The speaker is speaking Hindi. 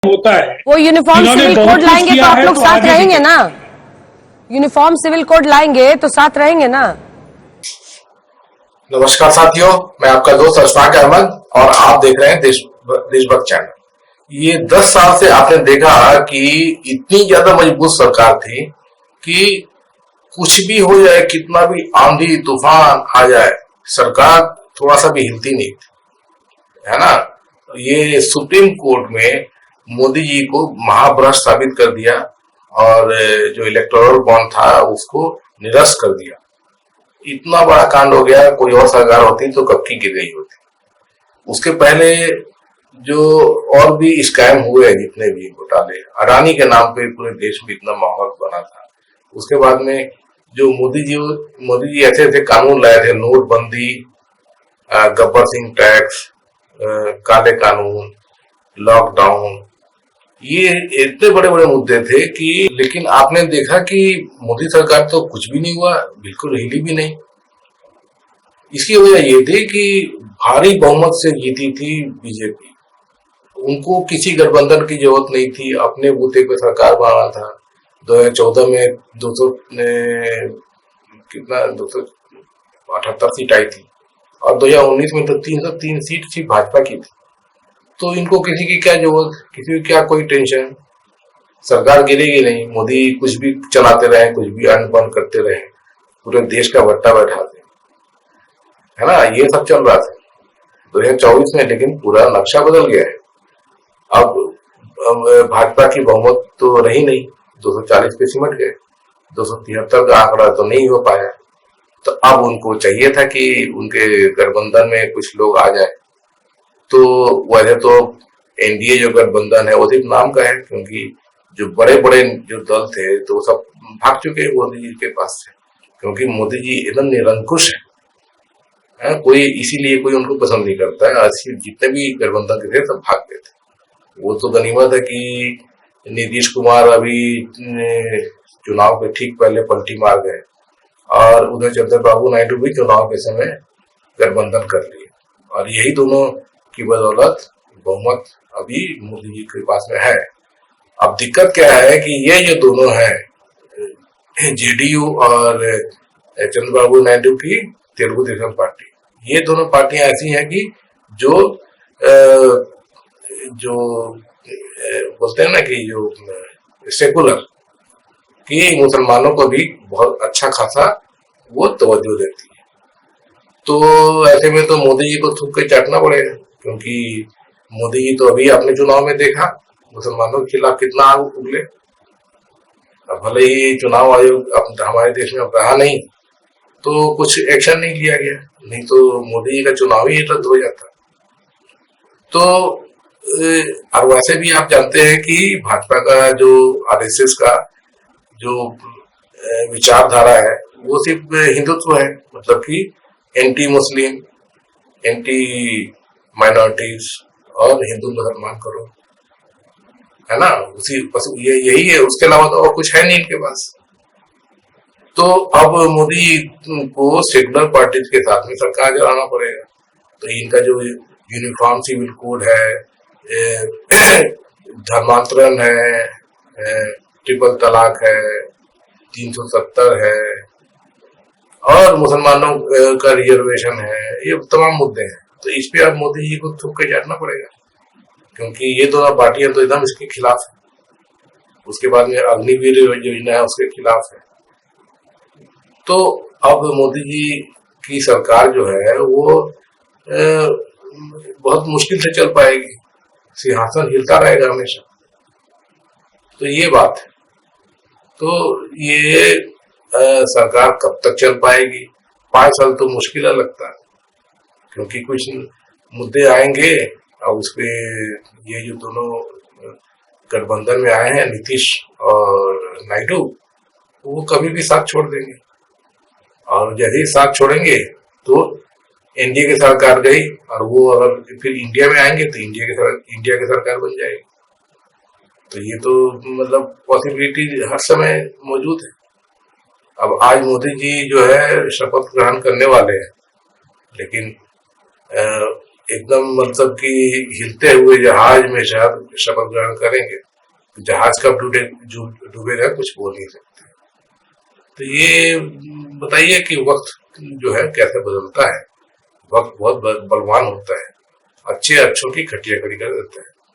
होता है। वो यूनिफॉर्म सिविल कोड लाएंगे तो आप लोग साथ रहेंगे ना? यूनिफॉर्म सिविल कोड लाएंगे तो साथ रहेंगे ना? नमस्कार साथियों, मैं आपका दोस्त अशफाक अहमद और आप देख रहे हैं देशभक्त चैनल। ये 10 साल से आपने देखा कि इतनी ज्यादा मजबूत सरकार थी कि कुछ भी हो जाए, कितना भी आंधी तूफान आ जाए, सरकार थोड़ा सा भी हिलती नहीं थी, है ना। ये सुप्रीम कोर्ट में मोदी जी को महाभ्रष्ट साबित कर दिया और जो इलेक्टोरल बॉन्ड था उसको निरस्त कर दिया। इतना बड़ा कांड हो गया, कोई और सरकार होती तो कब की गिर गई होती। उसके पहले जो और भी स्कैम हुए हैं, जितने भी घोटाले, अडानी के नाम पे पूरे देश में इतना माहौल बना था। उसके बाद में जो मोदी जी ऐसे ऐसे कानून लाए थे, नोटबंदी, गब्बर सिंह टैक्स, काले कानून, लॉकडाउन, ये इतने बड़े बड़े मुद्दे थे कि, लेकिन आपने देखा कि मोदी सरकार तो कुछ भी नहीं हुआ, बिल्कुल हिली भी नहीं। इसकी वजह ये थी कि भारी बहुमत से जीती थी बीजेपी। उनको किसी गठबंधन की जरूरत नहीं थी, अपने बूते पे सरकार बनाना था। 2014 में 278 सीट आई थी और 2019 में तो 303 सीट सिर्फ भाजपा की थी। तो इनको किसी की क्या जरूरत, किसी की क्या कोई टेंशन, सरकार गिरेगी नहीं। मोदी कुछ भी चलाते रहे, कुछ भी अनबन करते रहे, पूरे देश का भट्टा बैठा दे, है ना। ये सब चल रहा था 2024 में, लेकिन पूरा नक्शा बदल गया है। अब भाजपा की बहुमत तो रही नहीं, 240 पे सिमट गए, 273 का आंकड़ा तो नहीं हो पाया। तो अब उनको चाहिए था कि उनके गठबंधन में कुछ लोग आ जाए। तो वैसे तो एनडीए जो गठबंधन है वो सिर्फ नाम का है, क्योंकि जो बड़े बड़े जो दल थे तो वो सब भाग चुके हैं मोदी जी के पास से, क्योंकि मोदी जी एकदम निरंकुश है। कोई इसीलिए कोई उनको पसंद नहीं करता है। आज जितने भी गठबंधन के थे सब भाग गए थे। वो तो गनीमत है कि नीतीश कुमार अभी चुनाव के ठीक पहले पलटी मार गए और उधर चंद्रबाबू नायडू भी चुनाव के समय गठबंधन कर लिए, और यही दोनों की बदौलत बहुमत अभी मोदी जी के पास में है। अब दिक्कत क्या है कि ये जो दोनों हैं, जेडीयू और चंद्रबाबू नायडू की तेलुगु देशम पार्टी, ये दोनों पार्टियां ऐसी हैं कि जो बोलते हैं ना कि जो सेकुलर, कि मुसलमानों को भी बहुत अच्छा खासा वो तवज्जो देती है। तो ऐसे में तो मोदी जी को थूक के चाटना पड़ेगा, क्योंकि मोदी जी तो अभी आपने चुनाव में देखा मुसलमानों के खिलाफ कितना आग उगले। अब भले ही चुनाव आयोग अब हमारे देश में अब रहा नहीं, तो कुछ एक्शन नहीं लिया गया, नहीं तो मोदी जी का चुनाव ही रद्द हो जाता। तो और वैसे भी आप जानते हैं कि भाजपा का जो आरएसएस का जो विचारधारा है वो सिर्फ हिंदुत्व है, मतलब कि एंटी मुस्लिम, एंटी माइनॉरिटीज और हिंदू मुसलमान करो, है ना। उसी बस यही है, उसके अलावा तो और कुछ है नहीं इनके पास। तो अब मोदी को सेकुलर पार्टी के साथ में सरकार चलाना पड़ेगा। तो इनका जो यूनिफॉर्म सिविल कोड है, धर्मांतरण है, ट्रिपल तलाक है, 370 है और मुसलमानों का रिजर्वेशन है, ये तमाम मुद्दे हैं। तो इस पे अब मोदी जी को थूक के चाटना पड़ेगा, क्योंकि ये दोनों पार्टियां तो एकदम इसके खिलाफ है। उसके बाद में अग्निवीर योजना है, उसके खिलाफ है। तो अब मोदी जी की सरकार जो है वो बहुत मुश्किल से चल पाएगी, सिंहासन हिलता रहेगा हमेशा। तो ये बात है। तो ये सरकार कब तक चल पाएगी? 5 साल तो मुश्किल है लगता है, क्योंकि कुछ मुद्दे आएंगे और उसपे ये जो दोनों गठबंधन में आए हैं, नीतीश और नायडू, वो कभी भी साथ छोड़ देंगे, और जैसे ही साथ छोड़ेंगे तो एनडीए की सरकार गई, और वो अगर फिर इंडिया में आएंगे तो इंडिया की सरकार बन जाएगी। तो ये तो मतलब पॉसिबिलिटी हर समय मौजूद है। अब आज मोदी जी जो है शपथ ग्रहण करने वाले हैं, लेकिन एकदम मतलब कि हिलते हुए जहाज में शायद शपथ ग्रहण करेंगे। जहाज कब डूबेगा कुछ बोल नहीं सकते। तो ये बताइए कि वक्त जो है कैसे बदलता है। वक्त बहुत बलवान होता है, अच्छे अच्छों की खटिया खड़ी कर देता है।